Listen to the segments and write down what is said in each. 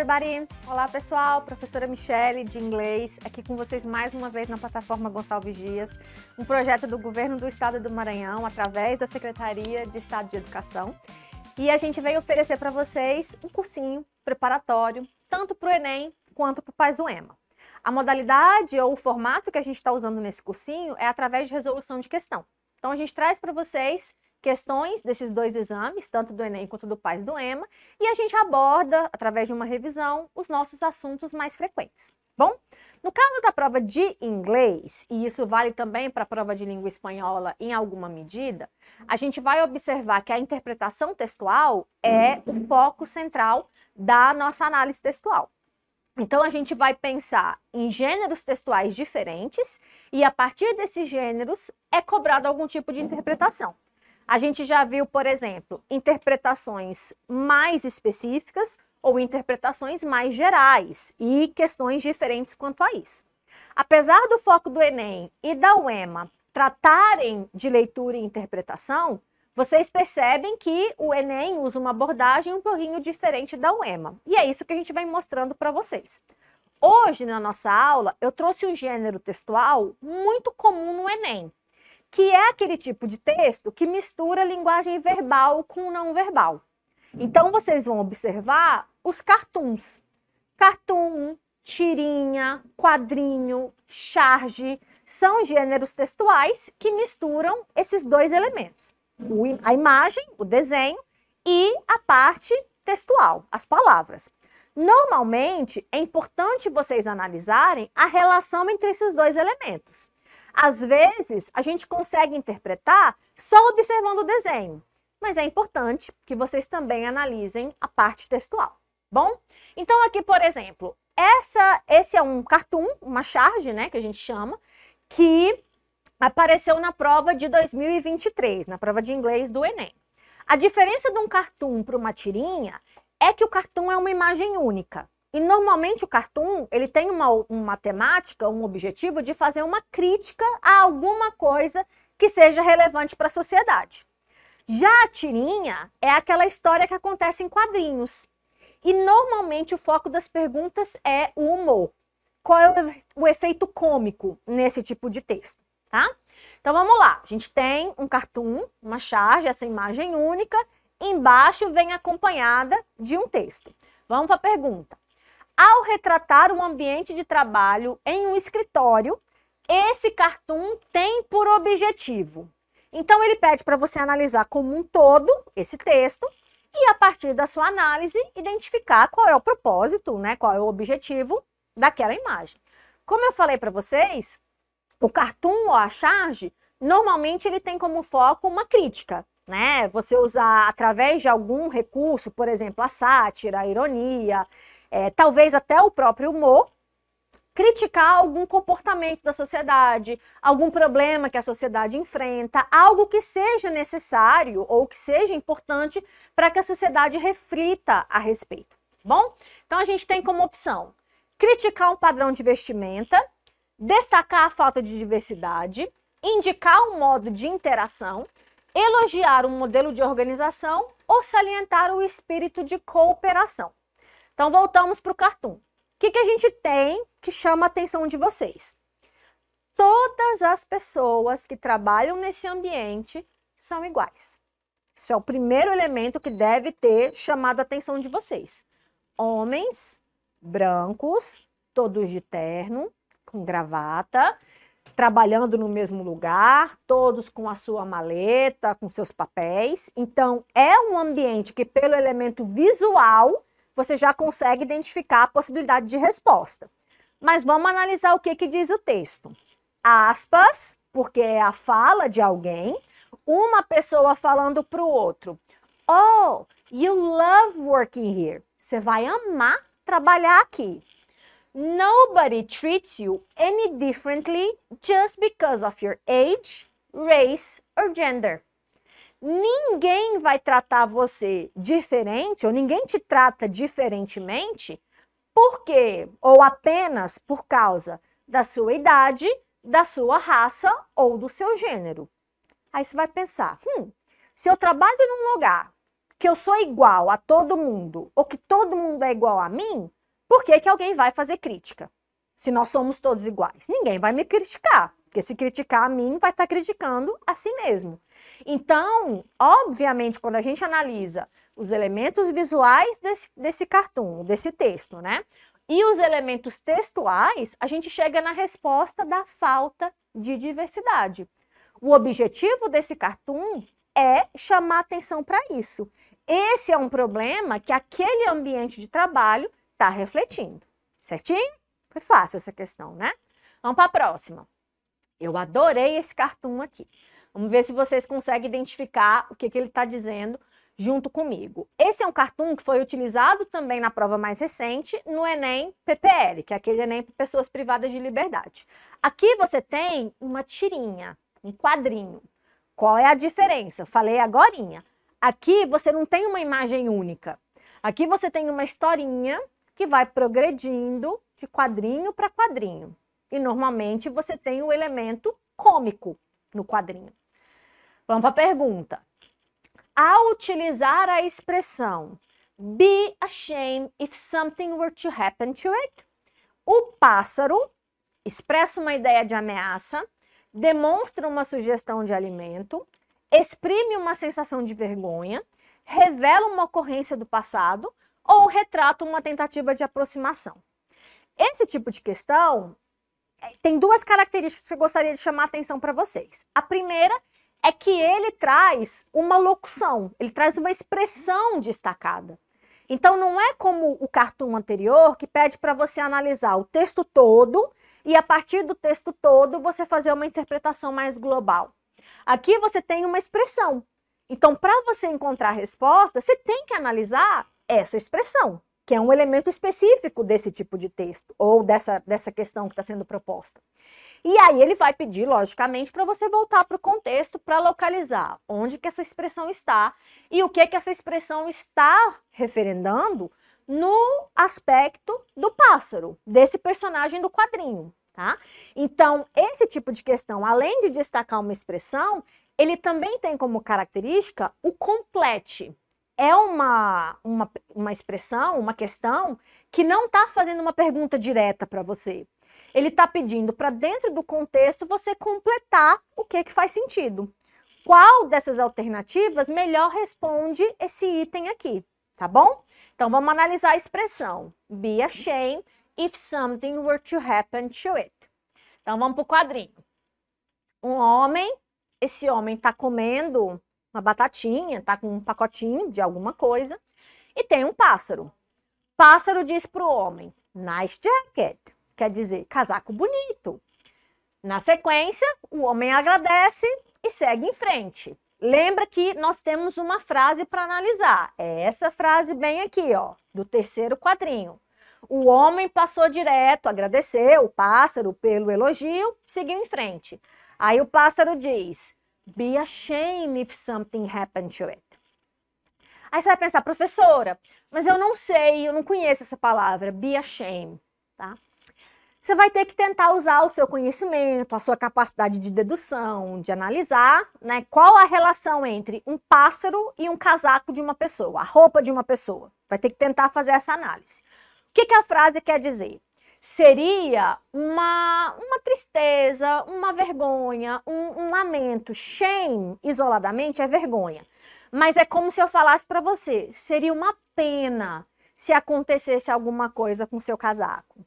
everybody! Olá pessoal, professora Michele de inglês, aqui com vocês mais uma vez na plataforma Gonçalves Dias, um projeto do Governo do Estado do Maranhão, através da Secretaria de Estado de Educação. E a gente veio oferecer para vocês um cursinho preparatório, tanto para o Enem quanto para o PAS do EMA. A modalidade ou o formato que a gente está usando nesse cursinho é através de resolução de questão. Então a gente traz para vocês questões desses dois exames, tanto do Enem quanto do PAS do EMA, e a gente aborda, através de uma revisão, os nossos assuntos mais frequentes. Bom, no caso da prova de inglês, e isso vale também para a prova de língua espanhola em alguma medida, a gente vai observar que a interpretação textual é o foco central da nossa análise textual. Então, a gente vai pensar em gêneros textuais diferentes e, a partir desses gêneros, é cobrado algum tipo de interpretação. A gente já viu, por exemplo, interpretações mais específicas ou interpretações mais gerais e questões diferentes quanto a isso. Apesar do foco do Enem e da UEMA tratarem de leitura e interpretação, vocês percebem que o Enem usa uma abordagem um pouquinho diferente da UEMA. E é isso que a gente vai mostrando para vocês. Hoje, na nossa aula, eu trouxe um gênero textual muito comum no Enem, que é aquele tipo de texto que mistura linguagem verbal com não verbal. Então, vocês vão observar os cartoons. Cartoon, tirinha, quadrinho, charge, são gêneros textuais que misturam esses dois elementos. A imagem, o desenho e a parte textual, as palavras. Normalmente, é importante vocês analisarem a relação entre esses dois elementos. Às vezes, a gente consegue interpretar só observando o desenho, mas é importante que vocês também analisem a parte textual. Bom? Então, aqui, por exemplo, esse é um cartoon, uma charge, né, que a gente chama, que apareceu na prova de 2023, na prova de inglês do Enem. A diferença de um cartoon para uma tirinha é que o cartoon é uma imagem única. E normalmente o cartoon, ele tem uma temática, um objetivo de fazer uma crítica a alguma coisa que seja relevante para a sociedade. Já a tirinha é aquela história que acontece em quadrinhos. E normalmente o foco das perguntas é o humor. Qual é o efeito cômico nesse tipo de texto, tá? Então vamos lá, a gente tem um cartoon, uma charge, essa imagem única, embaixo vem acompanhada de um texto. Vamos para a pergunta. Ao retratar um ambiente de trabalho em um escritório, esse cartoon tem por objetivo. Então, ele pede para você analisar como um todo esse texto e, a partir da sua análise, identificar qual é o propósito, né, qual é o objetivo daquela imagem. Como eu falei para vocês, o cartoon ou a charge, normalmente ele tem como foco uma crítica, né? Você usar através de algum recurso, por exemplo, a sátira, a ironia, talvez até o próprio humor, criticar algum comportamento da sociedade, algum problema que a sociedade enfrenta, algo que seja necessário ou que seja importante para que a sociedade reflita a respeito. Bom, então a gente tem como opção criticar um padrão de vestimenta, destacar a falta de diversidade, indicar um modo de interação, elogiar um modelo de organização ou salientar o espírito de cooperação. Então, voltamos para o cartoon. O que a gente tem que chama a atenção de vocês? Todas as pessoas que trabalham nesse ambiente são iguais. Isso é o primeiro elemento que deve ter chamado a atenção de vocês. Homens, brancos, todos de terno, com gravata, trabalhando no mesmo lugar, todos com a sua maleta, com seus papéis. Então, é um ambiente que, pelo elemento visual, você já consegue identificar a possibilidade de resposta. Mas vamos analisar o que diz o texto. Aspas, porque é a fala de alguém, uma pessoa falando para o outro. Oh, you love working here. Você vai amar trabalhar aqui. Nobody treats you any differently just because of your age, race or gender. Ninguém vai tratar você diferente, ou ninguém te trata diferentemente, porque ou apenas por causa da sua idade, da sua raça ou do seu gênero. Aí você vai pensar, se eu trabalho num lugar que eu sou igual a todo mundo, ou que todo mundo é igual a mim, Por que que alguém vai fazer crítica? Se nós somos todos iguais, ninguém vai me criticar, porque se criticar a mim, vai estar criticando a si mesmo. Então, obviamente, quando a gente analisa os elementos visuais desse cartoon, desse texto, né? E os elementos textuais, a gente chega na resposta da falta de diversidade. O objetivo desse cartoon é chamar atenção para isso. Esse é um problema que aquele ambiente de trabalho está refletindo. Certinho? Foi fácil essa questão, né? Vamos para a próxima. Eu adorei esse cartoon aqui. Vamos ver se vocês conseguem identificar o que ele está dizendo junto comigo. Esse é um cartoon que foi utilizado também na prova mais recente, no Enem PPL, que é aquele Enem para pessoas privadas de liberdade. Aqui você tem uma tirinha, um quadrinho. Qual é a diferença? Eu falei agorinha. Aqui você não tem uma imagem única. Aqui você tem uma historinha que vai progredindo de quadrinho para quadrinho. E normalmente você tem o elemento cômico no quadrinho. Vamos para a pergunta. Ao utilizar a expressão be ashamed if something were to happen to it, o pássaro expressa uma ideia de ameaça, demonstra uma sugestão de alimento, exprime uma sensação de vergonha, revela uma ocorrência do passado ou retrata uma tentativa de aproximação. Esse tipo de questão tem duas características que eu gostaria de chamar a atenção para vocês. A primeira é que ele traz uma locução, ele traz uma expressão destacada. Então não é como o cartoon anterior que pede para você analisar o texto todo e a partir do texto todo você fazer uma interpretação mais global. Aqui você tem uma expressão. Então para você encontrar a resposta, você tem que analisar essa expressão, que é um elemento específico desse tipo de texto ou dessa questão que está sendo proposta. E aí ele vai pedir, logicamente, para você voltar para o contexto para localizar onde que essa expressão está e o que essa expressão está referendando no aspecto do pássaro, desse personagem do quadrinho, tá? Então, esse tipo de questão, além de destacar uma expressão, ele também tem como característica o complete. É uma expressão, uma questão que não está fazendo uma pergunta direta para você. Ele está pedindo para dentro do contexto você completar o que faz sentido. Qual dessas alternativas melhor responde esse item aqui, tá bom? Então vamos analisar a expressão. Be ashamed if something were to happen to it. Então vamos para o quadrinho. Um homem, esse homem está comendo uma batatinha, está com um pacotinho de alguma coisa e tem um pássaro. O pássaro diz para o homem, nice jacket. Quer dizer, casaco bonito. Na sequência, o homem agradece e segue em frente. Lembra que nós temos uma frase para analisar. É essa frase bem aqui, ó, do terceiro quadrinho. O homem passou direto, agradeceu o pássaro pelo elogio, seguiu em frente. Aí o pássaro diz, be ashamed if something happened to it. Aí você vai pensar, professora, mas eu não sei, eu não conheço essa palavra, be ashamed, tá? Você vai ter que tentar usar o seu conhecimento, a sua capacidade de dedução, de analisar, né, qual a relação entre um pássaro e um casaco de uma pessoa, a roupa de uma pessoa. Vai ter que tentar fazer essa análise. O que a frase quer dizer? Seria uma tristeza, uma vergonha, um lamento. Shame, isoladamente, é vergonha. Mas é como se eu falasse para você, seria uma pena se acontecesse alguma coisa com seu casaco.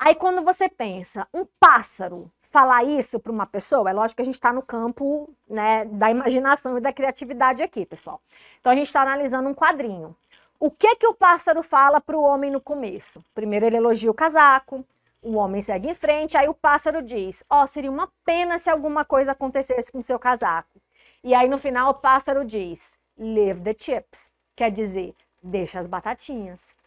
Aí quando você pensa, um pássaro falar isso para uma pessoa, é lógico que a gente está no campo, né, da imaginação e da criatividade aqui, pessoal. Então a gente está analisando um quadrinho. O que o pássaro fala para o homem no começo? Primeiro ele elogia o casaco, o homem segue em frente, aí o pássaro diz, ó, seria uma pena se alguma coisa acontecesse com o seu casaco. E aí no final o pássaro diz, leave the chips, quer dizer, deixa as batatinhas.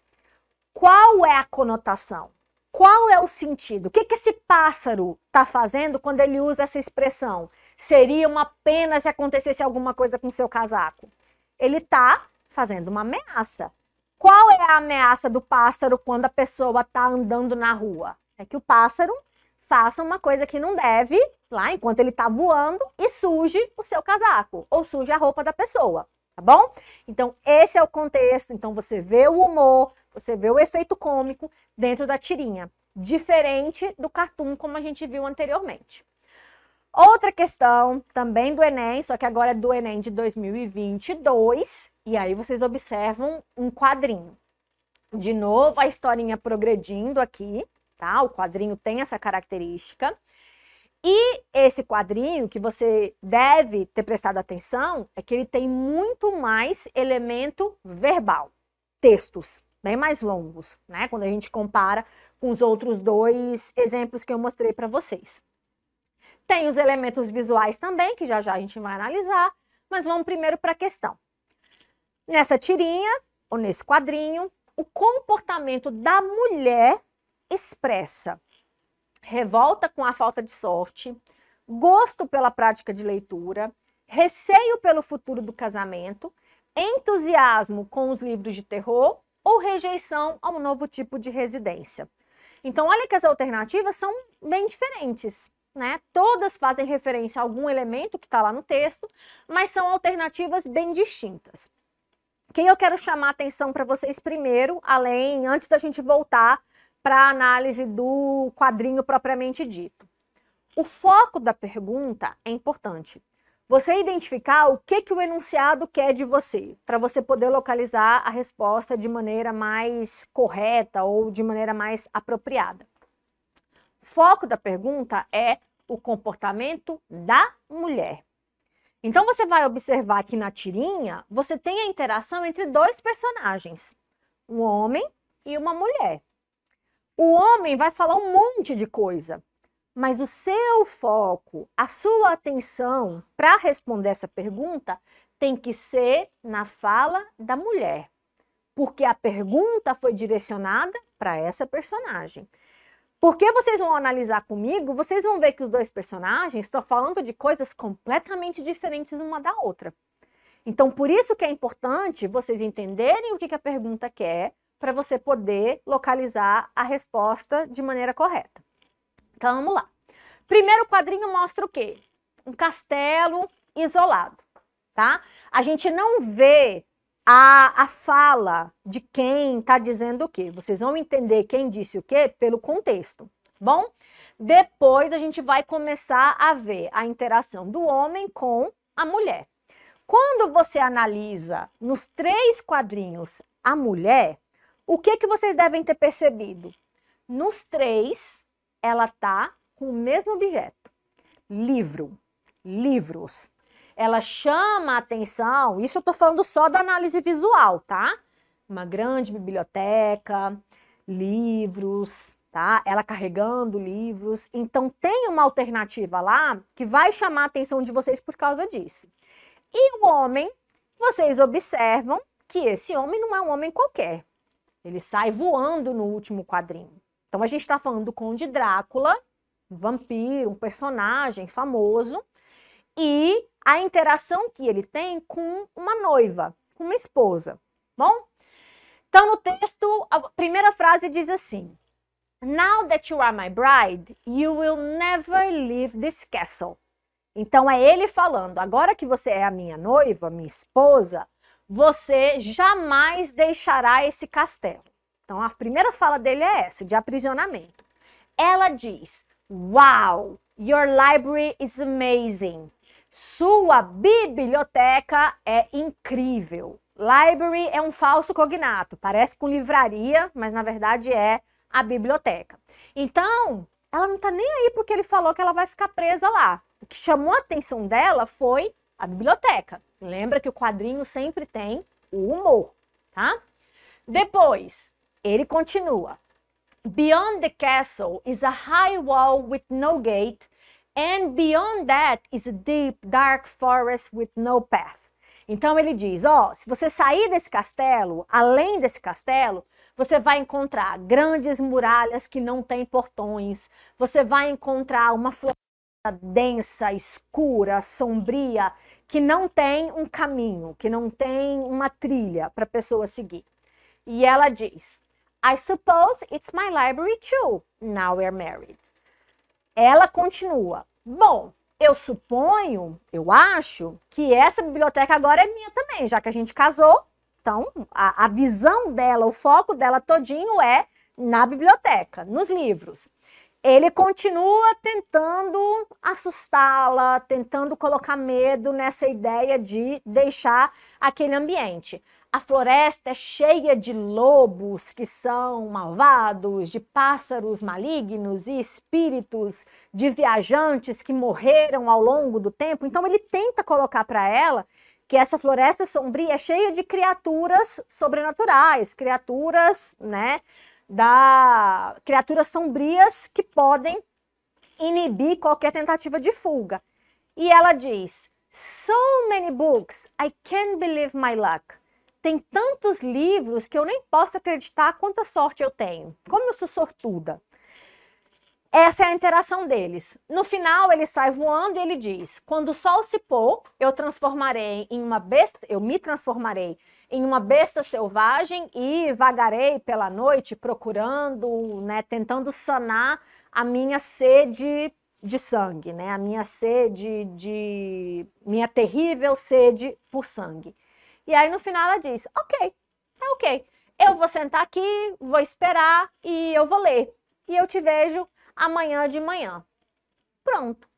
Qual é a conotação? Qual é o sentido? O que esse pássaro está fazendo quando ele usa essa expressão? Seria uma pena se acontecesse alguma coisa com o seu casaco. Ele está fazendo uma ameaça. Qual é a ameaça do pássaro quando a pessoa está andando na rua? É que o pássaro faça uma coisa que não deve, lá enquanto ele está voando, e suje o seu casaco, ou suje a roupa da pessoa, tá bom? Então, esse é o contexto. Então, você vê o humor, Você vê o efeito cômico dentro da tirinha, diferente do cartoon como a gente viu anteriormente. Outra questão, também do Enem, só que agora é do Enem de 2022, e aí vocês observam um quadrinho. De novo, a historinha progredindo aqui, tá? O quadrinho tem essa característica. E esse quadrinho, que você deve ter prestado atenção, é que ele tem muito mais elemento verbal, textos bem mais longos, né? Quando a gente compara com os outros dois exemplos que eu mostrei para vocês. Tem os elementos visuais também, que já já a gente vai analisar, mas vamos primeiro para a questão. Nessa tirinha, ou nesse quadrinho, o comportamento da mulher expressa revolta com a falta de sorte, gosto pela prática de leitura, receio pelo futuro do casamento, entusiasmo com os livros de terror ou rejeição a um novo tipo de residência. Então, olha que as alternativas são bem diferentes, né? Todas fazem referência a algum elemento que está lá no texto, mas são alternativas bem distintas. Quem eu quero chamar a atenção para vocês primeiro, antes da gente voltar para a análise do quadrinho propriamente dito. O foco da pergunta é importante. Você identificar o que o enunciado quer de você, para você poder localizar a resposta de maneira mais correta ou de maneira mais apropriada. O foco da pergunta é o comportamento da mulher. Então, você vai observar que na tirinha, você tem a interação entre dois personagens, um homem e uma mulher. O homem vai falar um monte de coisa, mas o seu foco, a sua atenção para responder essa pergunta tem que ser na fala da mulher, porque a pergunta foi direcionada para essa personagem. Porque vocês vão analisar comigo, vocês vão ver que os dois personagens estão falando de coisas completamente diferentes uma da outra. Então, por isso que é importante vocês entenderem o que a pergunta quer, para você poder localizar a resposta de maneira correta. Então, vamos lá. Primeiro quadrinho mostra o quê? Um castelo isolado, tá? A gente não vê a fala de quem está dizendo o quê. Vocês vão entender quem disse o quê pelo contexto, bom? Depois a gente vai começar a ver a interação do homem com a mulher. Quando você analisa nos 3 quadrinhos a mulher, o que vocês devem ter percebido? Nos 3, ela tá com o mesmo objeto. Livro, livros. Ela chama a atenção, isso eu estou falando só da análise visual, tá? Uma grande biblioteca, livros, tá? Ela carregando livros. Então, tem uma alternativa lá que vai chamar a atenção de vocês por causa disso. E o homem, vocês observam que esse homem não é um homem qualquer. Ele sai voando no último quadrinho. Então, a gente está falando do Conde Drácula, um vampiro, um personagem famoso, e a interação que ele tem com uma noiva, com uma esposa, bom? Então, no texto, a primeira frase diz assim: Now that you are my bride, you will never leave this castle. Então, é ele falando, agora que você é a minha noiva, minha esposa, você jamais deixará esse castelo. Então, a primeira fala dele é essa, de aprisionamento. Ela diz, wow, your library is amazing. Sua biblioteca é incrível. Library é um falso cognato, parece com livraria, mas na verdade é a biblioteca. Então, ela não tá nem aí porque ele falou que ela vai ficar presa lá. O que chamou a atenção dela foi a biblioteca. Lembra que o quadrinho sempre tem o humor, tá? Depois, ele continua. Beyond the castle is a high wall with no gate, and beyond that is a deep, dark forest with no path. Então ele diz, ó, se você sair desse castelo, além desse castelo, você vai encontrar grandes muralhas que não têm portões, você vai encontrar uma floresta densa, escura, sombria, que não tem um caminho, que não tem uma trilha para a pessoa seguir. E ela diz, I suppose it's my library too, now we're married. Ela continua, bom, eu suponho, eu acho que essa biblioteca agora é minha também, já que a gente casou, Então, a visão dela, o foco dela todinho é na biblioteca, nos livros. Ele continua tentando assustá-la, tentando colocar medo nessa ideia de deixar aquele ambiente. A floresta é cheia de lobos que são malvados, de pássaros malignos e espíritos de viajantes que morreram ao longo do tempo. Então ele tenta colocar para ela que essa floresta sombria é cheia de criaturas sobrenaturais, criaturas, né, criaturas sombrias que podem inibir qualquer tentativa de fuga. E ela diz: "So many books, I can't believe my luck." Tem tantos livros que eu nem posso acreditar quanta sorte eu tenho. Como eu sou sortuda. Essa é a interação deles. No final, ele sai voando e ele diz: "Quando o sol se pôr, eu me transformarei em uma besta selvagem e vagarei pela noite procurando, né, tentando sanar a minha sede de sangue, né, a minha minha terrível sede por sangue." E aí no final ela diz: "Ok, tá ok. Eu vou sentar aqui, vou esperar e eu vou ler. E eu te vejo amanhã de manhã." Pronto.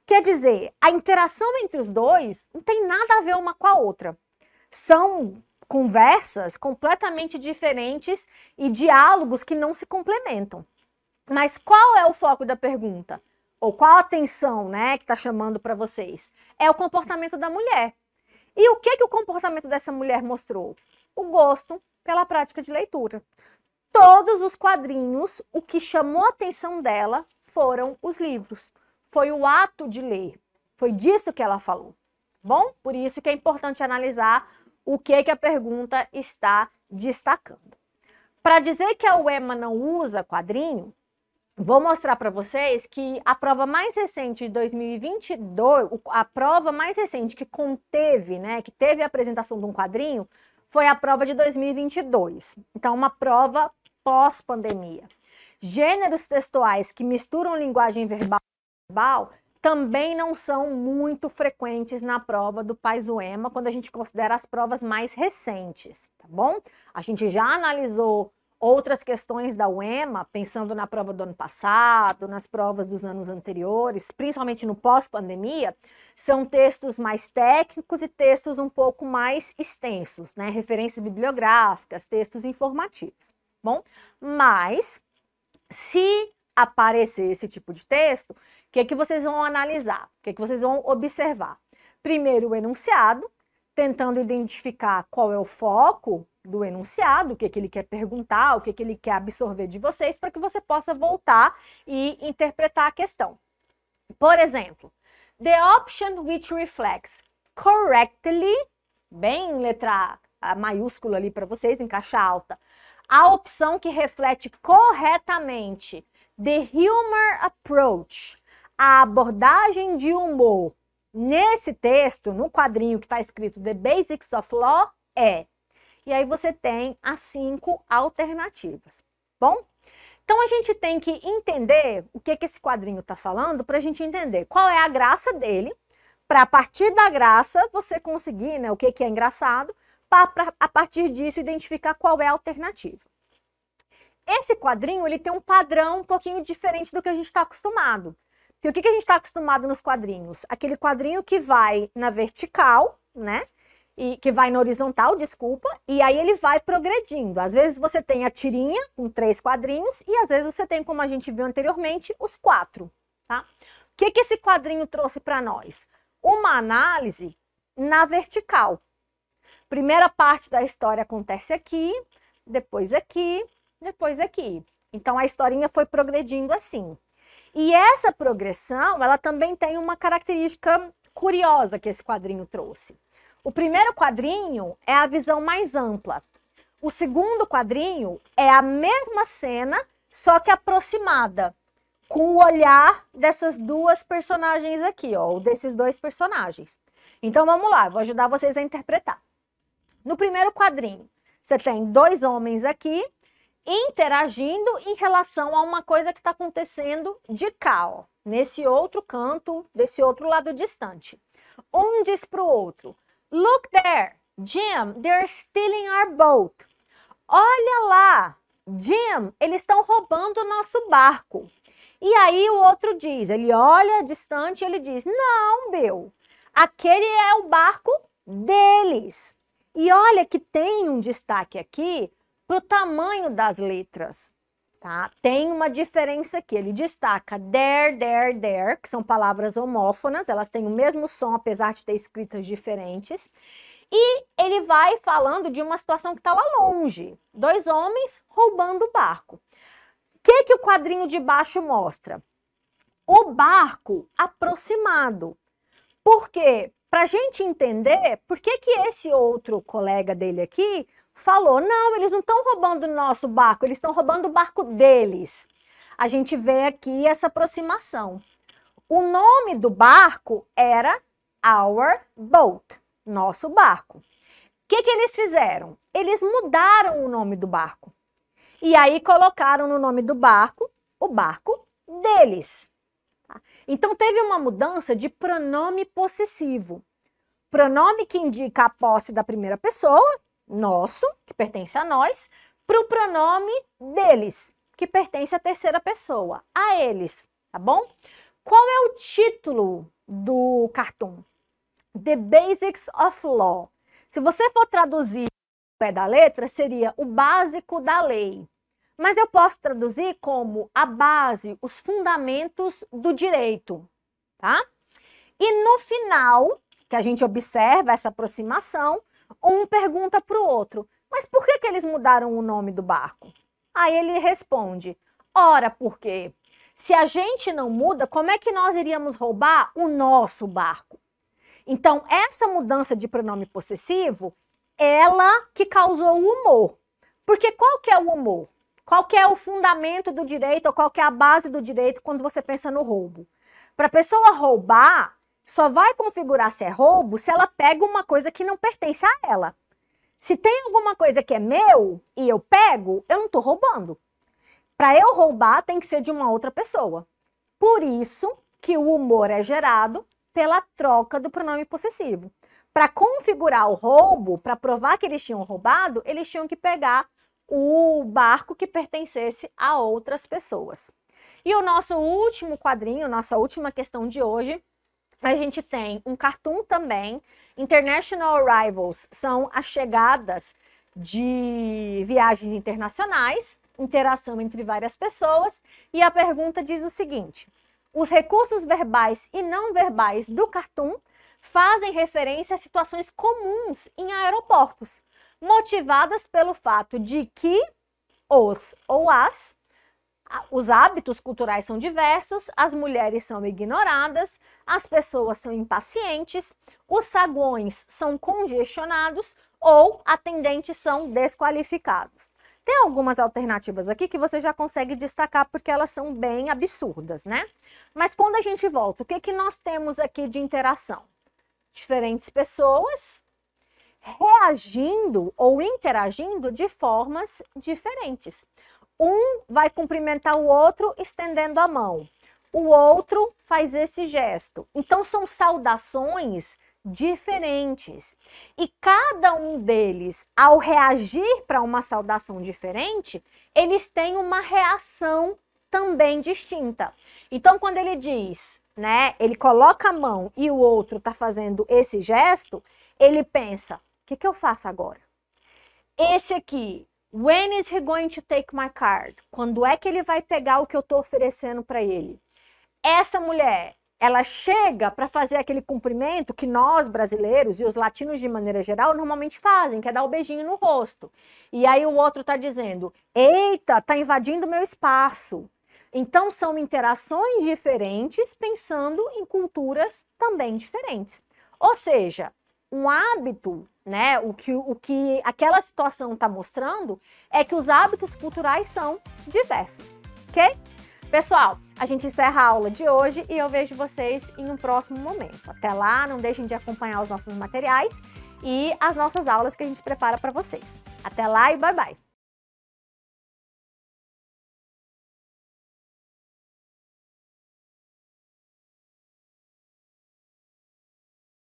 Quer dizer, a interação entre os dois não tem nada a ver uma com a outra. São conversas completamente diferentes e diálogos que não se complementam. Mas qual é o foco da pergunta? Ou qual a atenção, né, que está chamando para vocês? É o comportamento da mulher. E o que o comportamento dessa mulher mostrou? O gosto pela prática de leitura. Todos os quadrinhos, o que chamou a atenção dela foram os livros. Foi o ato de ler. Foi disso que ela falou. Bom, por isso que é importante analisar o que a pergunta está destacando. Para dizer que a UEMA não usa quadrinho, vou mostrar para vocês que a prova mais recente de 2022, a prova mais recente que conteve, né, que teve a apresentação de um quadrinho, foi a prova de 2022. Então, uma prova pós-pandemia. Gêneros textuais que misturam linguagem verbal também não são muito frequentes na prova do PAIS-UEMA, quando a gente considera as provas mais recentes, tá bom? A gente já analisou outras questões da UEMA, pensando na prova do ano passado, nas provas dos anos anteriores, principalmente no pós-pandemia, são textos mais técnicos e textos um pouco mais extensos, né? Referências bibliográficas, textos informativos, bom? Mas, se aparecer esse tipo de texto, o que vocês vão analisar? O que vocês vão observar? Primeiro, o enunciado, tentando identificar qual é o foco do enunciado, o que ele quer perguntar, o que ele quer absorver de vocês, para que você possa voltar e interpretar a questão. Por exemplo, the option which reflects correctly, bem letra A maiúscula ali para vocês, em caixa alta, a opção que reflete corretamente the humor approach, a abordagem de humor, nesse texto, no quadrinho que está escrito The Basics of Law, é. E aí você tem as 5 alternativas, bom? Então a gente tem que entender o que esse quadrinho está falando para a gente entender qual é a graça dele, para a partir da graça você conseguir, né, o que é engraçado, para a partir disso identificar qual é a alternativa. Esse quadrinho ele tem um padrão um pouquinho diferente do que a gente está acostumado. Porque o que a gente está acostumado nos quadrinhos? Aquele quadrinho que vai na vertical, né? E que vai na horizontal, desculpa, e aí ele vai progredindo. Às vezes você tem a tirinha com 3 quadrinhos e às vezes você tem, como a gente viu anteriormente, os 4, tá? O que esse quadrinho trouxe para nós? Uma análise na vertical. Primeira parte da história acontece aqui, depois aqui, depois aqui. Então a historinha foi progredindo assim. E essa progressão, ela também tem uma característica curiosa que esse quadrinho trouxe. O primeiro quadrinho é a visão mais ampla. O segundo quadrinho é a mesma cena, só que aproximada, com o olhar dessas duas personagens aqui, ó, ou desses 2 personagens. Então vamos lá, vou ajudar vocês a interpretar. No primeiro quadrinho, você tem 2 homens aqui, interagindo em relação a uma coisa que está acontecendo de cá, ó, nesse outro canto, desse outro lado distante. Um diz para o outro, look there, Jim, they're stealing our boat. Olha lá, Jim, eles estão roubando o nosso barco. E aí o outro diz, ele olha distante e ele diz, não, Bill, aquele é o barco deles. E olha que tem um destaque aqui para o tamanho das letras. Tá? Tem uma diferença aqui, ele destaca there, que são palavras homófonas, elas têm o mesmo som, apesar de ter escritas diferentes. E ele vai falando de uma situação que está lá longe, 2 homens roubando o barco. O que o quadrinho de baixo mostra? O barco aproximado. Por quê? Para a gente entender por que esse outro colega dele aqui falou, não, eles não estão roubando o nosso barco, eles estão roubando o barco deles. A gente vê aqui essa aproximação. O nome do barco era Our Boat, nosso barco. O que eles fizeram? Eles mudaram o nome do barco. E aí colocaram no nome do barco, o barco deles. Então teve uma mudança de pronome possessivo. Pronome que indica a posse da primeira pessoa, nosso, que pertence a nós, para o pronome deles, que pertence à terceira pessoa, a eles, tá bom? Qual é o título do cartoon? The Basics of Law. Se você for traduzir ao pé da letra, seria o básico da lei. Mas eu posso traduzir como a base, os fundamentos do direito, tá? E no final, que a gente observa essa aproximação, um pergunta para o outro, mas por que eles mudaram o nome do barco? Aí ele responde, ora, porque se a gente não muda, como é que nós iríamos roubar o nosso barco? Então, essa mudança de pronome possessivo, ela que causou o humor. Porque qual que é o humor? Qual que é o fundamento do direito, ou qual que é a base do direito quando você pensa no roubo? Para a pessoa roubar, só vai configurar se é roubo se ela pega uma coisa que não pertence a ela. Se tem alguma coisa que é meu e eu pego, eu não estou roubando. Para eu roubar, tem que ser de uma outra pessoa. Por isso que o humor é gerado pela troca do pronome possessivo. Para configurar o roubo, para provar que eles tinham roubado, eles tinham que pegar o barco que pertencesse a outras pessoas. E o nosso último quadrinho, nossa última questão de hoje, a gente tem um cartoon também. International Arrivals são as chegadas de viagens internacionais, interação entre várias pessoas. E a pergunta diz o seguinte, os recursos verbais e não verbais do cartoon fazem referência a situações comuns em aeroportos, motivadas pelo fato de que os ou os hábitos culturais são diversos, as mulheres são ignoradas, as pessoas são impacientes, os saguões são congestionados ou atendentes são desqualificados. Tem algumas alternativas aqui que você já consegue destacar porque elas são bem absurdas, né? Mas quando a gente volta, o que nós temos aqui de interação? Diferentes pessoas reagindo ou interagindo de formas diferentes. Um vai cumprimentar o outro estendendo a mão. O outro faz esse gesto. Então, são saudações diferentes. E cada um deles, ao reagir para uma saudação diferente, eles têm uma reação também distinta. Então, quando ele diz, né, ele coloca a mão e o outro está fazendo esse gesto, ele pensa, o que eu faço agora? Esse aqui, when is he going to take my card? Quando é que ele vai pegar o que eu estou oferecendo para ele? Essa mulher, ela chega para fazer aquele cumprimento que nós brasileiros e os latinos de maneira geral normalmente fazem, que é dar o beijinho no rosto. E aí o outro está dizendo, eita, tá invadindo meu espaço. Então são interações diferentes pensando em culturas também diferentes. Ou seja, um hábito, né, o que aquela situação está mostrando é que os hábitos culturais são diversos, ok? Pessoal, a gente encerra a aula de hoje e eu vejo vocês em um próximo momento. Até lá, não deixem de acompanhar os nossos materiais e as nossas aulas que a gente prepara para vocês. Até lá e bye bye!